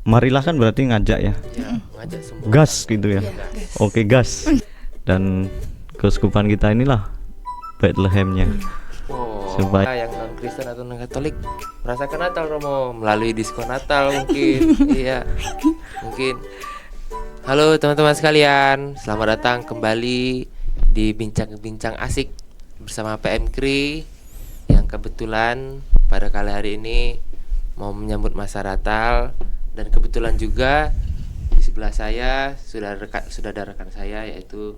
Marilah kan berarti ngajak ya. Ya, ngajak semua. Gas gitu ya. Oke, gas. Dan keuskupan kita inilah Bethlehemnya. Oh, Supaya- yang non Kristen atau non Katolik merasakan Natal Romo melalui diskon Natal mungkin. Iya, mungkin. Halo teman-teman sekalian, selamat datang kembali di bincang-bincang asik bersama PM Kri yang kebetulan pada kali hari ini mau menyambut masa Natal, dan kebetulan juga di sebelah saya sudah ada rekan saya yaitu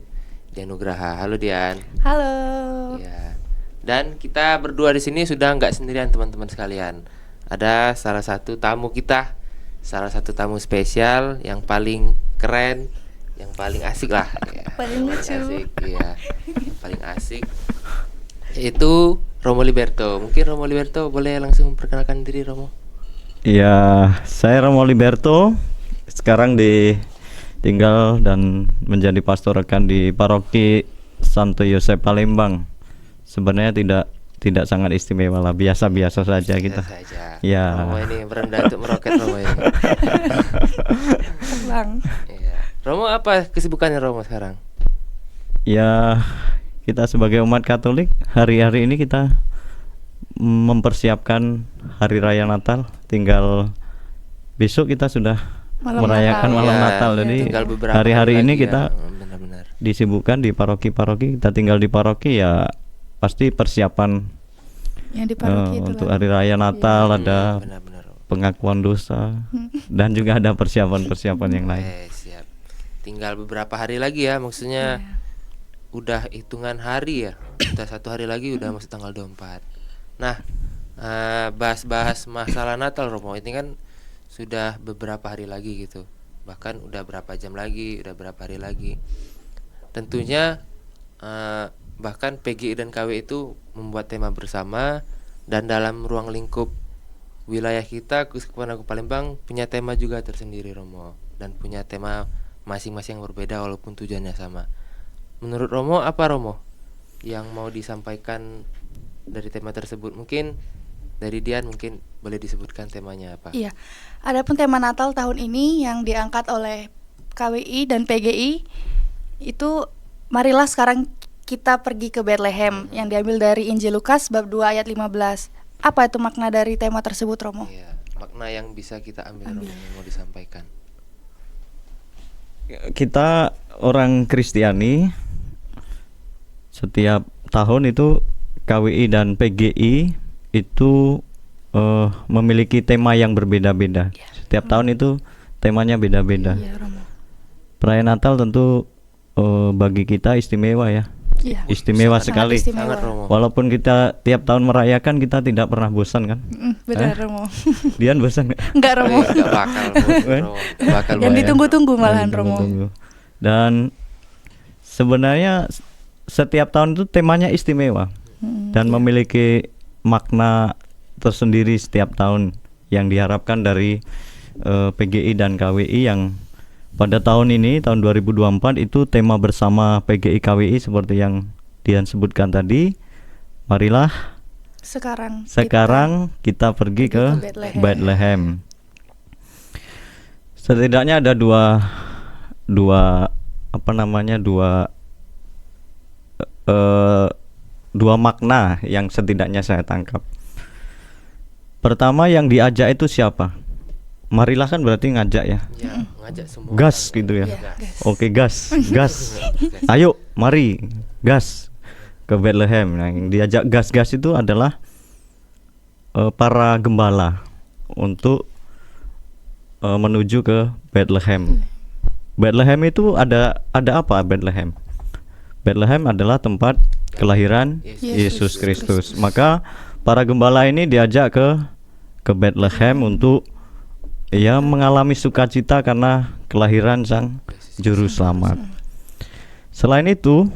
Dian Nugraha. Halo Dian. Halo. Ya. Dan kita berdua di sini sudah nggak sendirian teman-teman sekalian. Ada salah satu tamu kita, salah satu tamu spesial yang paling keren, yang paling asik lah. Ya. Paling lucu. Asik, ya. Yang paling asik yaitu Romo Liberto. Mungkin Romo Liberto boleh langsung memperkenalkan diri, Romo. Ya, saya Romo Liberto. Sekarang tinggal dan menjadi pastor rekan di Paroki Santo Yosep Palembang. Sebenarnya tidak sangat istimewa lah, biasa-biasa saja kita. Biasa saja. Ya. Romo ini berendah untuk meroket Romo ini. Bang. Iya. Romo, apa kesibukannya Romo sekarang? Ya, kita sebagai umat Katolik hari-hari ini kita mempersiapkan hari raya Natal. Tinggal besok kita sudah Malam merayakan Natal. malam Iya, Natal. Jadi tinggal beberapa hari-hari hari ini lagi kita ya. Benar-benar. disibukkan di paroki-paroki. Kita tinggal di paroki ya, pasti persiapan Yang di paroki itu untuk lah. hari raya Natal, ada Benar-benar. pengakuan dosa dan juga ada persiapan-persiapan yang lain. Siap. Tinggal beberapa hari lagi ya, maksudnya udah hitungan hari ya. Udah satu hari lagi udah masuk tanggal 24. Nah, bahas-bahas masalah Natal Romo, ini kan sudah beberapa hari lagi gitu. Bahkan udah berapa jam lagi, udah berapa hari lagi. Tentunya bahkan PGI dan KW itu membuat tema bersama, dan dalam ruang lingkup wilayah kita, Keuskupan Agung Palembang punya tema juga tersendiri Romo, dan punya tema masing-masing yang berbeda walaupun tujuannya sama. Menurut Romo, apa Romo yang mau disampaikan dari tema tersebut? Mungkin dari Dian mungkin boleh disebutkan temanya apa? Iya. Adapun tema Natal tahun ini yang diangkat oleh KWI dan PGI itu marilah sekarang kita pergi ke Bethlehem, yang diambil dari Injil Lukas bab 2 ayat 15. Apa itu makna dari tema tersebut, Romo? Iya, makna yang bisa kita ambil Romo, yang mau disampaikan. Kita orang Kristiani setiap tahun itu KWI dan PGI itu memiliki tema yang berbeda-beda. Setiap tahun itu temanya beda-beda. Iya, Romo. Perayaan Natal tentu bagi kita istimewa ya. Iya. Istimewa Sangat sekali. istimewa. Sangat Romo. Walaupun kita tiap tahun merayakan, kita tidak pernah bosan kan? Benar, Romo. Dian bosan nggak? Enggak, Romo. Enggak bakal Romo. Nggak bakal Yang Romo. ditunggu-tunggu malahan, Dan Romo. tunggu. Dan sebenarnya setiap tahun itu temanya istimewa dan memiliki makna tersendiri setiap tahun yang diharapkan dari PGI dan KWI. Yang pada tahun ini, tahun 2024 itu tema bersama PGI KWI seperti yang Dian sebutkan tadi. Marilah Sekarang kita pergi ke Bethlehem. Bethlehem. Setidaknya ada dua makna yang setidaknya saya tangkap. Pertama, yang diajak itu siapa? Marilah kan berarti ngajak ya. Ya, ngajak semua. Gas gitu ya. Iya, gas. Oke, gas. Ayo, mari gas ke Bethlehem. Nah, yang diajak gas itu adalah para gembala untuk menuju ke Bethlehem. Bethlehem itu ada apa Bethlehem? Bethlehem adalah tempat kelahiran Yesus Kristus. Maka para gembala ini diajak ke Bethlehem untuk mengalami sukacita karena kelahiran Sang Juru Selamat. Selain itu,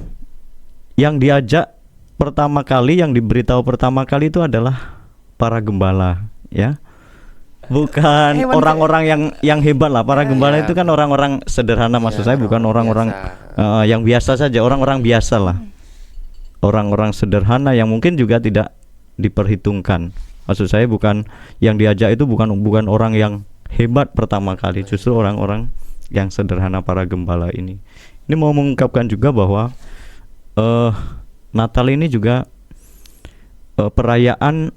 yang diajak pertama kali, yang diberitahu pertama kali itu adalah para gembala, ya. Bukan orang-orang yang hebat lah. Para gembala itu kan orang-orang sederhana, maksud saya bukan orang-orang yang biasa saja, orang-orang biasa lah. Orang-orang sederhana yang mungkin juga tidak diperhitungkan. Maksud saya bukan yang diajak itu bukan orang yang hebat pertama kali justru orang-orang yang sederhana, para gembala ini. Ini mau mengungkapkan juga bahwa Natal ini juga perayaan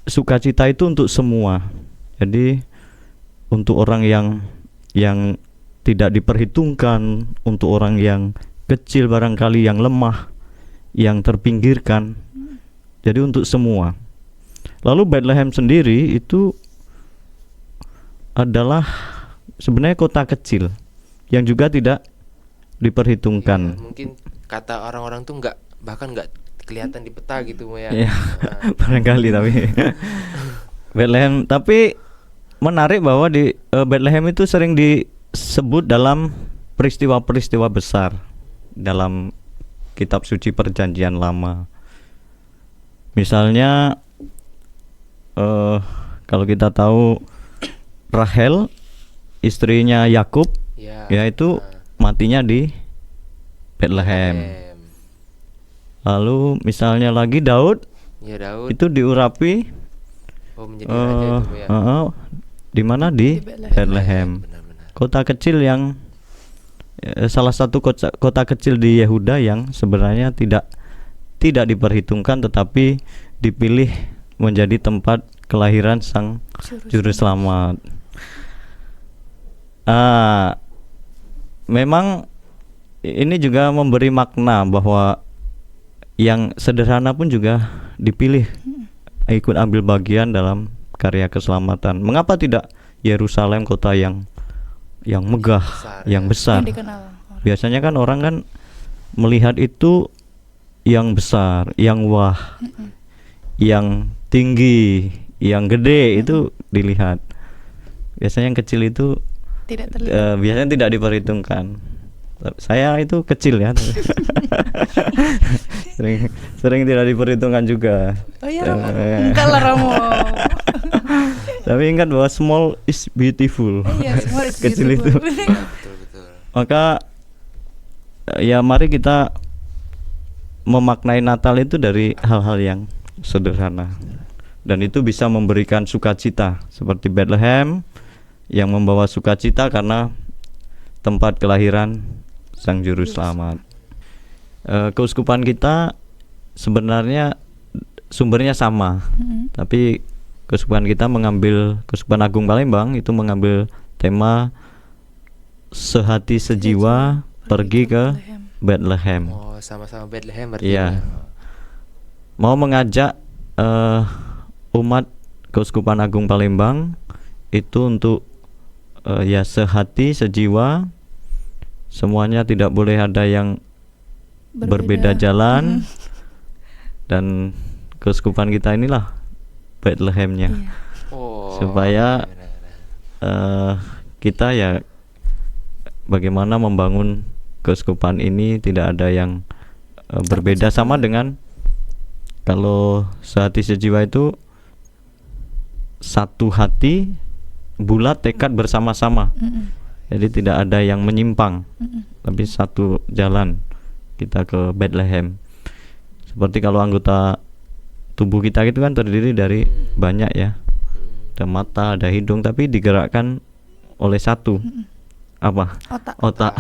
sukacita itu untuk semua. Jadi untuk orang yang tidak diperhitungkan, untuk orang yang kecil barangkali, yang lemah, yang terpinggirkan. Jadi untuk semua. Lalu Bethlehem sendiri itu adalah sebenarnya kota kecil yang juga tidak diperhitungkan. Iya, mungkin kata orang-orang tuh bahkan nggak kelihatan di peta gitu Mo ya. Iya, Nah, barangkali tapi Bethlehem. Tapi menarik bahwa di Bethlehem itu sering disebut dalam peristiwa-peristiwa besar dalam kitab suci Perjanjian Lama. Misalnya kalau kita tahu Rahel, istrinya Yakub, ya, yaitu matinya di Bethlehem. Lalu misalnya lagi Daud, Ya Daud itu diurapi menjadi raja itu Mo ya. di mana di Di Bethlehem. Benar-benar. Kota kecil yang salah satu kota kecil di Yehuda yang sebenarnya tidak diperhitungkan tetapi dipilih menjadi tempat kelahiran sang juru selamat. Memang ini juga memberi makna bahwa yang sederhana pun juga dipilih ikut ambil bagian dalam karya keselamatan. Mengapa tidak Yerusalem, kota yang megah, Besar, yang ya. besar? Yang dikenal orang. Biasanya kan orang kan melihat itu yang besar, yang wah, yang tinggi, yang gede itu dilihat. Biasanya yang kecil itu Tidak terlihat. biasanya tidak diperhitungkan. Saya itu kecil ya. sering tidak diperhitungkan juga. Oh iya Romo. Enggak lah Romo. Tapi ingat bahwa small is beautiful. Iya, semua is Kecil itu. beautiful. Betul. Maka ya mari kita memaknai Natal itu dari hal-hal yang sederhana, dan itu bisa memberikan sukacita seperti Bethlehem yang membawa sukacita karena tempat kelahiran Sang Juru Selamat. Keuskupan kita sebenarnya sumbernya sama, tapi Keuskupan kita Keuskupan Agung Palembang itu mengambil tema sehati sejiwa pergi ke Bethlehem. Oh, sama-sama Bethlehem berarti. Iya. Ya. Mau mengajak umat Keuskupan Agung Palembang itu untuk ya sehati sejiwa, semuanya tidak boleh ada yang berbeda jalan, dan keuskupan kita inilah Bethlehemnya. Iya. Oh. Supaya benar-benar. kita ya bagaimana membangun keuskupan ini tidak ada yang berbeda, sama dengan kalau sehati sejiwa itu satu hati, bulat tekad bersama-sama. Jadi tidak ada yang menyimpang, tapi satu jalan kita ke Bethlehem. Seperti kalau anggota tubuh kita itu kan terdiri dari banyak ya, ada mata, ada hidung, tapi digerakkan oleh satu apa? Otak.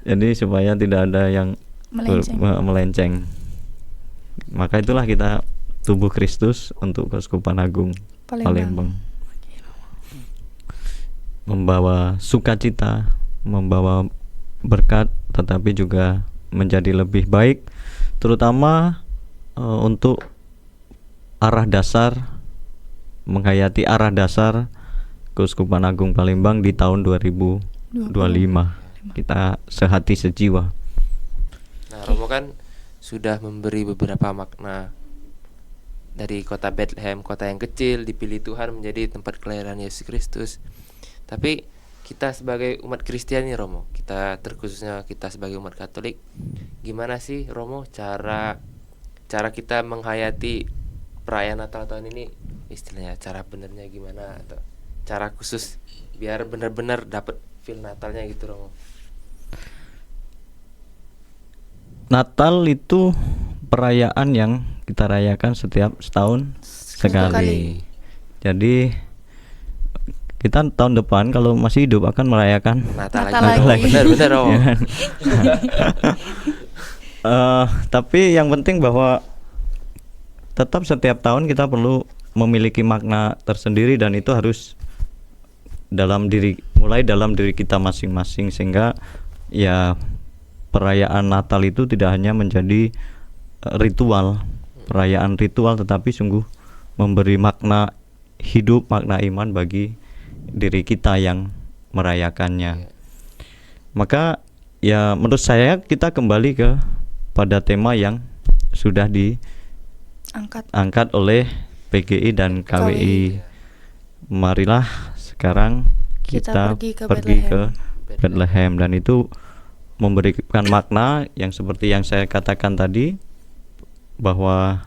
Jadi supaya tidak ada yang melenceng. Maka itulah kita tubuh Kristus untuk Keuskupan Agung Palembang. Membawa sukacita, membawa berkat, tetapi juga menjadi lebih baik, terutama untuk arah dasar, menghayati arah dasar Keuskupan Agung Palembang di tahun 2025. Kita sehati sejiwa. Nah, Romo kan sudah memberi beberapa makna dari kota Bethlehem, kota yang kecil dipilih Tuhan menjadi tempat kelahiran Yesus Kristus. Tapi kita sebagai umat Kristiani Romo, kita terkhususnya kita sebagai umat Katolik, gimana sih Romo cara kita menghayati perayaan Natal tahun ini, istilahnya cara benernya gimana, atau cara khusus biar benar-benar dapat feel Natalnya gitu Romo? Natal itu perayaan yang kita rayakan setiap setahun sekali. Jadi kita tahun depan kalau masih hidup akan merayakan Natal Natal lagi. lagi. Benar Romo. ya kan? Tapi yang penting bahwa tetap setiap tahun kita perlu memiliki makna tersendiri, dan itu harus mulai dalam diri kita masing-masing, sehingga ya perayaan Natal itu tidak hanya menjadi perayaan ritual, tetapi sungguh memberi makna hidup, makna iman bagi diri kita yang merayakannya. Maka ya menurut saya kita kembali pada tema yang sudah diangkat oleh PGI dan KWI. Marilah sekarang kita pergi ke Bethlehem, dan itu memberikan makna yang seperti yang saya katakan tadi, bahwa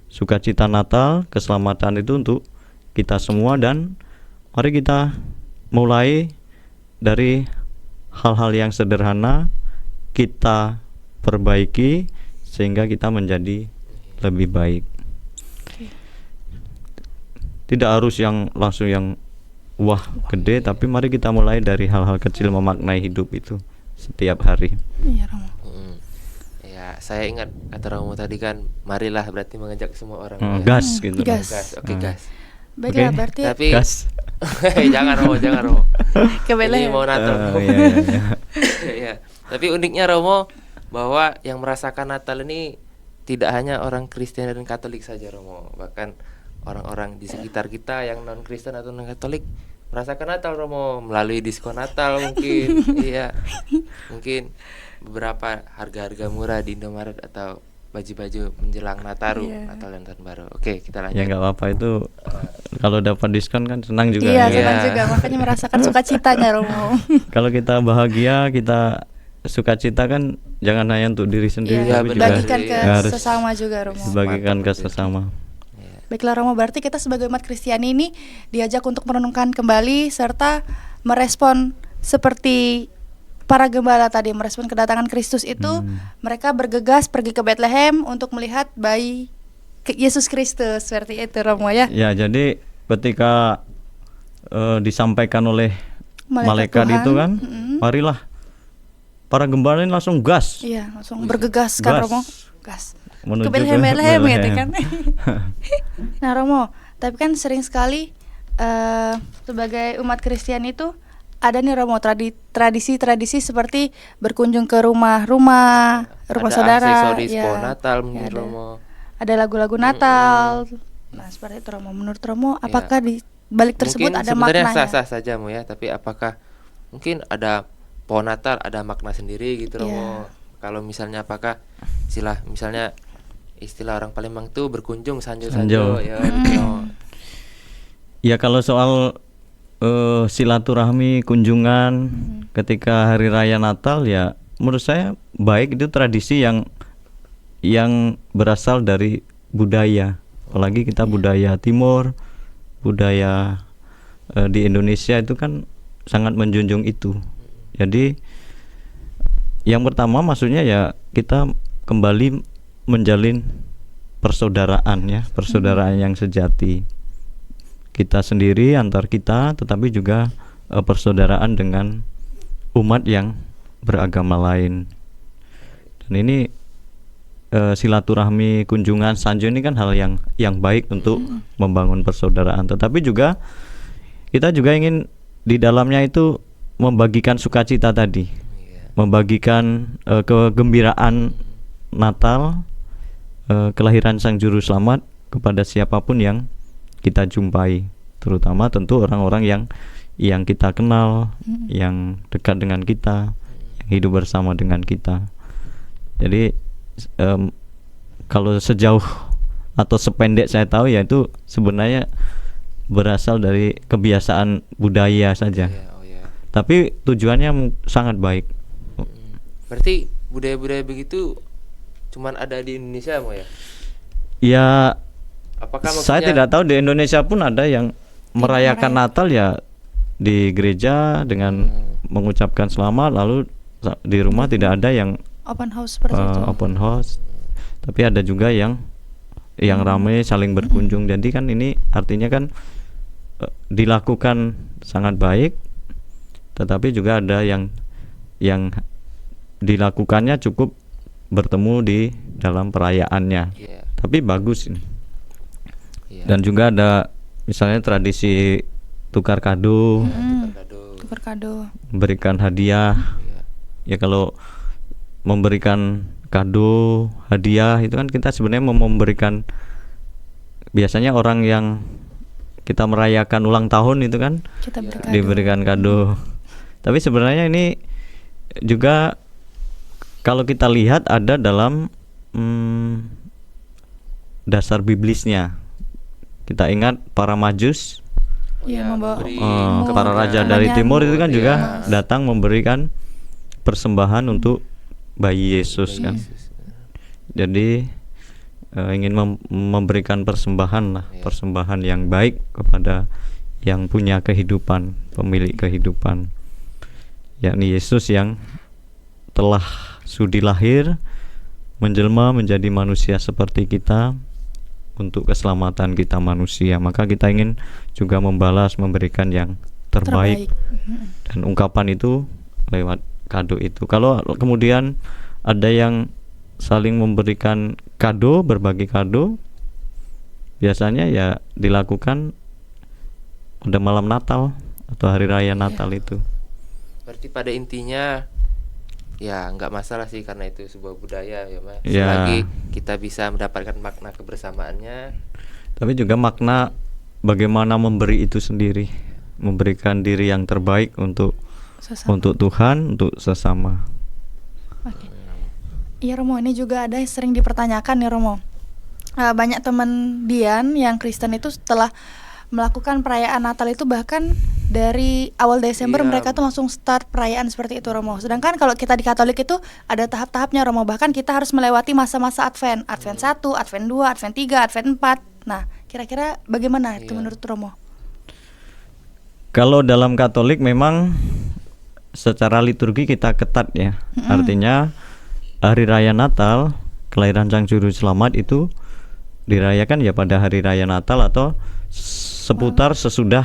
sukacita Natal, keselamatan itu untuk kita semua. Dan mari kita mulai dari hal-hal yang sederhana, kita perbaiki sehingga kita menjadi lebih baik. Tidak harus yang langsung yang wah gede, tapi mari kita mulai dari hal-hal kecil, memaknai hidup itu setiap hari. Iya, Romo. Ya, saya ingat kata Romo tadi kan, marilah berarti mengajak semua orang. Gas gitu. Gas. Oke, gas. Baiklah, Oke. berarti Tapi Gas. jangan Romo. ke Ini Bethlehem. mau Natal. Iya. Ya. Tapi uniknya Romo, bahwa yang merasakan Natal ini tidak hanya orang Kristen dan Katolik saja Romo, bahkan orang-orang di sekitar kita yang non Kristen atau non Katolik merasakan Natal Romo melalui diskon Natal mungkin. Iya. Mungkin beberapa harga-harga murah di Indomaret atau baju-baju menjelang Nataru, Iya. Natal dan Tahun Baru. Oke, kita lanjut. Ya nggak apa-apa, itu kalau dapat diskon kan senang juga. Iya, ya. senang Iya. juga, makanya merasakan sukacitanya, Romo. Kalau kita bahagia, kita sukacita kan jangan hanya untuk diri sendiri, Iya, benar. tapi juga bagikan ke harus sesama juga, Romo. dibagikan ke Mantap, sesama. Baiklah, Romo, berarti kita sebagai umat Kristiani ini diajak untuk merenungkan kembali serta merespon seperti para gembala tadi merespon kedatangan Kristus itu. Mereka bergegas pergi ke Bethlehem untuk melihat bayi Yesus Kristus, seperti itu, Romo ya. Ya, jadi ketika disampaikan oleh Malaikat malaikat Tuhan, itu kan, marilah para gembala ini langsung gas. Iya, langsung bergegas kan, Gas. Romo. Gas. Menuju Ke Bethlehem, Bethlehem. gitu kan. Nah, Romo, tapi kan sering sekali sebagai umat Kristen itu ada nih, Romo, tradisi-tradisi seperti berkunjung ke rumah Ada saudara, aksesoris ya. pohon Natal mungkin Ya, ada. Romo. Ada lagu-lagu Natal. Nah, seperti itu, Romo. Menurut Romo, apakah di balik tersebut Mungkin ada sebenarnya maknanya? sah-sah saja Mo ya, tapi apakah mungkin ada pohon Natal ada makna sendiri gitu Romo. Kalau misalnya apakah misalnya istilah orang Palembang tuh berkunjung sanjo-sanjo Sanjo. ya gitu, Romo. Ya, kalau soal silaturahmi, kunjungan ketika hari raya Natal, ya menurut saya baik, itu tradisi yang berasal dari budaya. Apalagi kita budaya Timur, budaya di Indonesia itu kan sangat menjunjung itu. Jadi yang pertama maksudnya ya kita kembali menjalin persaudaraan, ya, persaudaraan yang sejati. Kita sendiri antar kita, tetapi juga persaudaraan dengan umat yang beragama lain. Dan ini silaturahmi, kunjungan, sanjo ini kan hal yang baik untuk membangun persaudaraan. Tetapi juga kita juga ingin di dalamnya itu membagikan sukacita tadi, membagikan kegembiraan Natal, kelahiran Sang Juru Selamat kepada siapapun yang kita jumpai, terutama tentu orang-orang yang kita kenal, yang dekat dengan kita, yang hidup bersama dengan kita. Jadi kalau sejauh atau sependek saya tahu, ya itu sebenarnya berasal dari kebiasaan budaya saja. Iya, oh ya. Tapi tujuannya sangat baik. Berarti budaya-budaya begitu cuman ada di Indonesia Mo ya? Ya, Apakah saya maksudnya tidak tahu, di Indonesia pun ada yang merayakan Natal ya di gereja dengan mengucapkan selamat, lalu di rumah tidak ada yang Open house seperti itu. open house. Tapi ada juga yang ramai saling berkunjung. Jadi kan ini artinya kan dilakukan sangat baik, tetapi juga ada yang dilakukannya cukup bertemu di dalam perayaannya. Iya. Tapi bagus ini. Iya. Dan juga ada misalnya tradisi tukar kado, Tukar kado. Tukar kado. memberikan hadiah. Iya. Ya kalau memberikan kado, hadiah itu kan kita sebenarnya memberikan, biasanya orang yang kita merayakan ulang tahun itu kan Kita beri kado. diberikan kado. Tapi sebenarnya ini juga kalau kita lihat ada dalam dasar biblisnya. Kita ingat para majus, Iya, membawa memberi para raja kemenyan. dari timur itu kan juga Iya. datang memberikan persembahan untuk bayi Yesus kan. Yesus. Jadi ingin memberikan persembahan lah, Iya. persembahan yang baik kepada yang punya kehidupan, pemilik kehidupan, yakni Yesus yang telah sudi lahir, menjelma menjadi manusia seperti kita untuk keselamatan kita manusia. Maka kita ingin juga membalas, memberikan yang terbaik. Dan ungkapan itu lewat kado itu. Kalau kemudian ada yang saling memberikan kado, berbagi kado, biasanya ya dilakukan pada malam Natal atau hari raya Natal itu. Berarti pada intinya ya nggak masalah sih, karena itu sebuah budaya ya Mas. Ya. Selagi kita bisa mendapatkan makna kebersamaannya. Tapi juga makna bagaimana memberi itu sendiri, memberikan diri yang terbaik untuk Sesama. Tuhan, untuk sesama. Oke. Iya Romo, ini juga ada yang sering dipertanyakan nih Romo. Banyak teman Dian yang Kristen itu setelah melakukan perayaan Natal itu bahkan dari awal Desember Iya. mereka tuh langsung start perayaan seperti itu Romo. Sedangkan kalau kita di Katolik itu ada tahap-tahapnya Romo. Bahkan kita harus melewati masa-masa Advent. Advent 1, Advent 2, Advent 3, Advent 4. Nah, kira-kira bagaimana itu Iya. menurut Romo? Kalau dalam Katolik memang secara liturgi kita ketat ya. Artinya hari raya Natal, kelahiran Sang Juru Selamat itu dirayakan ya pada hari raya Natal atau seputar sesudah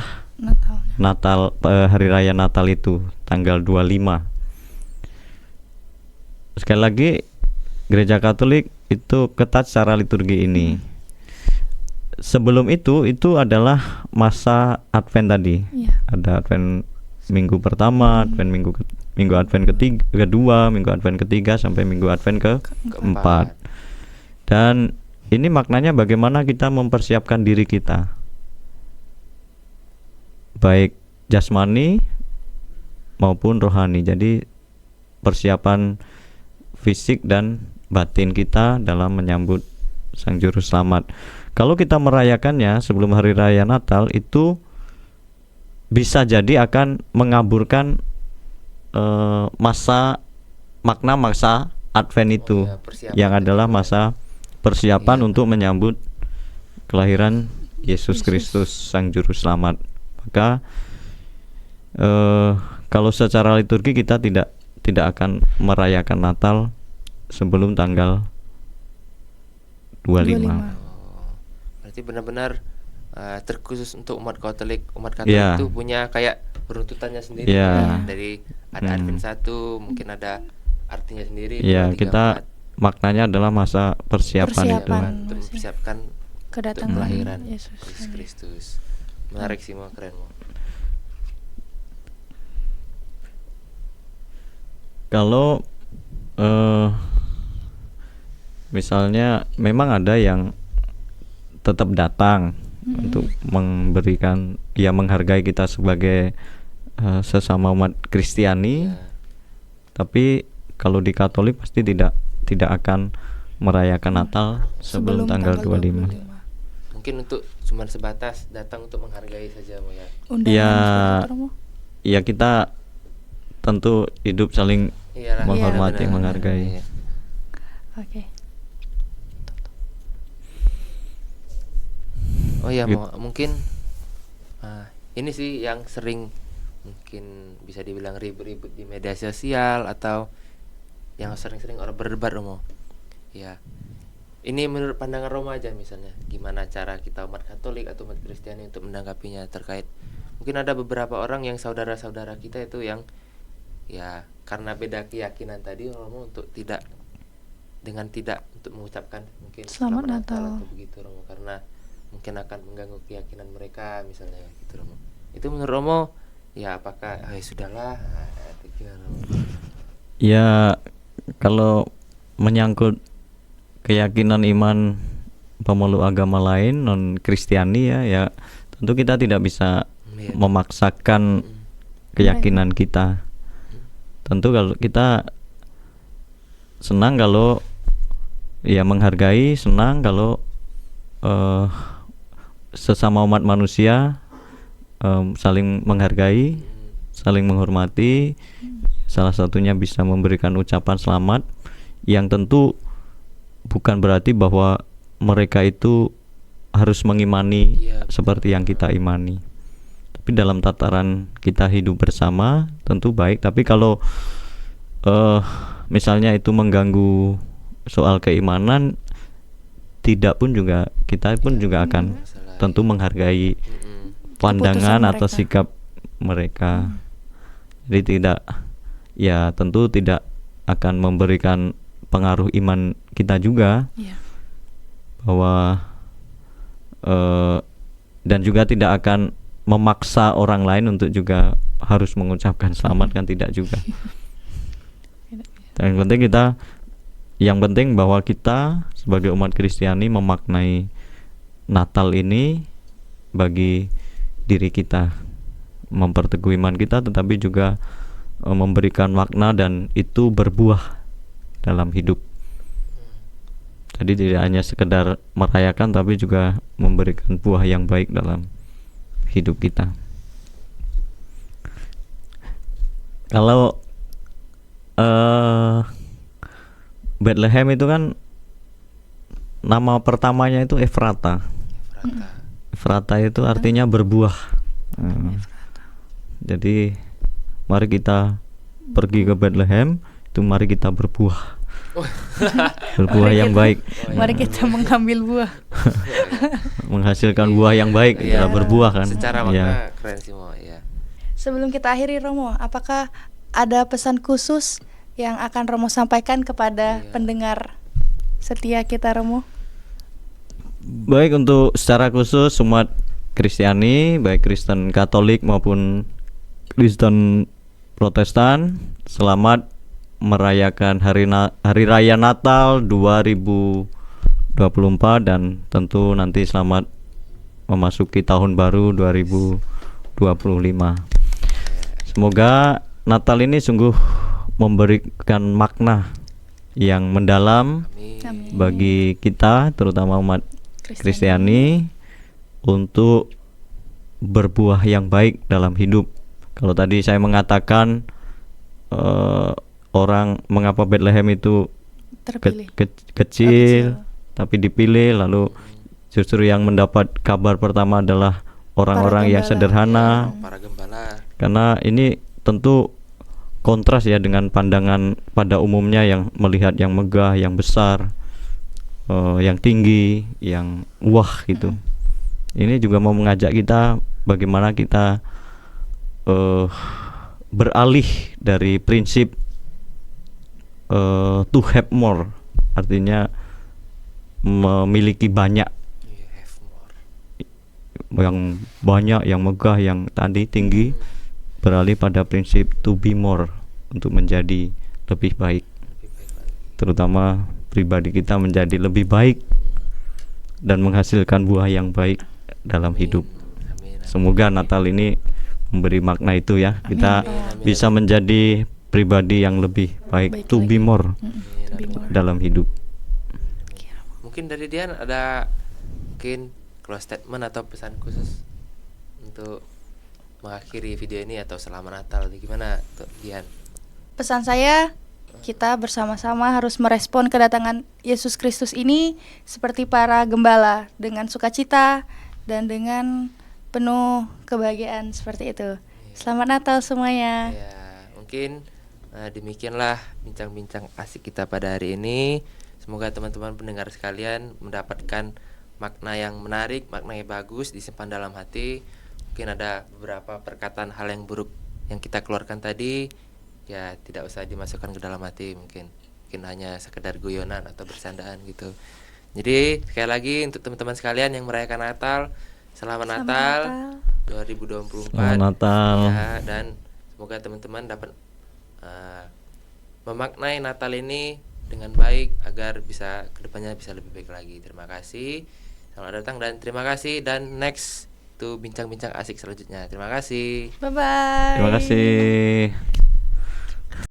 Natal. hari raya Natal itu tanggal 25. Sekali lagi Gereja Katolik itu ketat secara liturgi ini. Sebelum itu adalah masa Advent tadi. Iya. Ada Advent minggu pertama, Advent minggu Advent kedua, minggu Advent ketiga sampai minggu Advent keempat. Dan ini maknanya bagaimana kita mempersiapkan diri kita, baik jasmani maupun rohani. Jadi persiapan fisik dan batin kita dalam menyambut Sang Juru Selamat. Kalau kita merayakannya sebelum hari raya Natal itu bisa jadi akan mengaburkan masa Advent itu, ya, persiapan yang adalah itu. masa persiapan Iya. untuk menyambut kelahiran Yesus Kristus Sang Juru Selamat. Maka kalau secara liturgi kita tidak akan merayakan Natal sebelum tanggal 25. Berarti benar-benar terkhusus untuk umat Katolik. Umat Iya. Katolik itu punya kayak runtutannya sendiri. Iya. Dari ada Advent 1, mungkin ada artinya sendiri. Ya, 2, 3, kita 4. maknanya adalah masa persiapan itu. Persiapan. Untuk mempersiapkan Kedatangan untuk kelahiran Yesus. Yesus Kristus. Menarik sih, mau keren mau. Kalau misalnya memang ada yang tetap datang untuk memberikan, ya menghargai kita sebagai sesama umat Kristiani, Ya. tapi kalau di Katolik pasti tidak akan merayakan Natal sebelum tanggal 25. Mungkin untuk cuman sebatas datang untuk menghargai saja mau ya. Undangan Ya, seperti itu, Romo. ya kita tentu hidup saling Iyalah, menghormati, iya, benar. menghargai. Iya. Oke. Oh ya, Gitu. mungkin ini sih yang sering mungkin bisa dibilang ribut-ribut di media sosial atau yang sering-sering orang berdebat Romo. Ya. Ini menurut pandangan Romo aja misalnya, gimana cara kita umat Katolik atau umat Kristiani untuk menanggapinya terkait Mungkin ada beberapa orang yang saudara-saudara kita itu yang ya karena beda keyakinan tadi Romo untuk tidak untuk mengucapkan mungkin Selamat Natal. atau begitu Romo, karena mungkin akan mengganggu keyakinan mereka misalnya gitu Romo. Itu menurut Romo ya apakah sudahlah atau gimana, Romo? Ya, kalau menyangkut keyakinan iman pemeluk agama lain non Kristiani ya tentu kita tidak bisa Iya. memaksakan keyakinan kita. Tentu kalau kita senang kalau ya menghargai, senang kalau sesama umat manusia saling menghargai, saling menghormati. Salah satunya bisa memberikan ucapan selamat yang tentu bukan berarti bahwa mereka itu harus mengimani Iya, seperti yang kita imani. Tapi dalam tataran kita hidup bersama tentu baik. Tapi kalau misalnya itu mengganggu soal keimanan, tidak pun juga kita pun juga akan masalah. tentu menghargai pandangan Keputusan atau mereka. sikap mereka. Jadi tidak, ya tentu tidak akan memberikan pengaruh iman kita juga, Iya. bahwa dan juga tidak akan memaksa orang lain untuk juga harus mengucapkan selamat, kan tidak juga. Dan yang penting bahwa kita sebagai umat Kristiani memaknai Natal ini bagi diri kita, memperteguh iman kita, tetapi juga memberikan makna dan itu berbuah dalam hidup. Jadi tidak hanya sekedar merayakan, tapi juga memberikan buah yang baik dalam hidup kita. Kalau Bethlehem itu kan nama pertamanya itu Efrata. Efrata itu artinya berbuah. Jadi mari kita pergi ke Bethlehem, itu mari kita berbuah. Berbuah Mari yang kita- baik. Mari kita mengambil buah. Menghasilkan buah yang baik, Iya. itulah berbuah kan. Secara Ya. makna keren sih Mo, ya. Sebelum kita akhiri Romo, apakah ada pesan khusus yang akan Romo sampaikan kepada Iya. pendengar setia kita Romo? Baik, untuk secara khusus umat Kristiani, baik Kristen Katolik maupun Kristen Protestan, selamat merayakan hari raya Natal 2024 dan tentu nanti selamat memasuki tahun baru 2025. Semoga Natal ini sungguh memberikan makna yang mendalam Amin. Amin. bagi kita, terutama umat Kristiani, untuk berbuah yang baik dalam hidup. Kalau tadi saya mengatakan orang mengapa Bethlehem itu Terpilih. kecil tapi dipilih, lalu justru yang mendapat kabar pertama adalah orang-orang yang gembala. sederhana, Para gembala. karena ini tentu kontras ya dengan pandangan pada umumnya yang melihat yang megah, yang besar, yang tinggi, yang wah gitu. Ini juga mau mengajak kita bagaimana kita beralih dari prinsip to have more, artinya memiliki banyak, You have more. yang banyak, yang megah, yang tadi tinggi, beralih pada prinsip to be more, untuk menjadi lebih baik, Lebih baik lagi. terutama pribadi kita menjadi lebih baik dan menghasilkan buah yang baik dalam hidup. Amin. Semoga Natal ini memberi makna itu ya, kita Amin. bisa menjadi pribadi yang lebih baik, Baik to be lagi. more To be more. dalam hidup. Mungkin dari Dian ada mungkin close statement atau pesan khusus untuk mengakhiri video ini atau selamat Natal. Gimana tuh Dian? Pesan saya, kita bersama-sama harus merespon kedatangan Yesus Kristus ini seperti para gembala, dengan sukacita dan dengan penuh kebahagiaan seperti itu. Selamat Natal semuanya. Ya, mungkin demikianlah bincang-bincang asik kita pada hari ini. Semoga teman-teman pendengar sekalian mendapatkan makna yang menarik, makna yang bagus disimpan dalam hati mungkin ada beberapa perkataan hal yang buruk yang kita keluarkan tadi, ya tidak usah dimasukkan ke dalam hati, mungkin hanya sekedar guyonan atau bersandaan gitu. Jadi sekali lagi untuk teman-teman sekalian yang merayakan Natal, selamat Natal 2024. Selamat Natal. Ya, dan semoga teman-teman dapat memaknai Natal ini dengan baik agar bisa kedepannya bisa lebih baik lagi. Terima kasih, selamat datang dan terima kasih, dan next to bincang-bincang asik selanjutnya. Terima kasih. Bye bye. Terima kasih.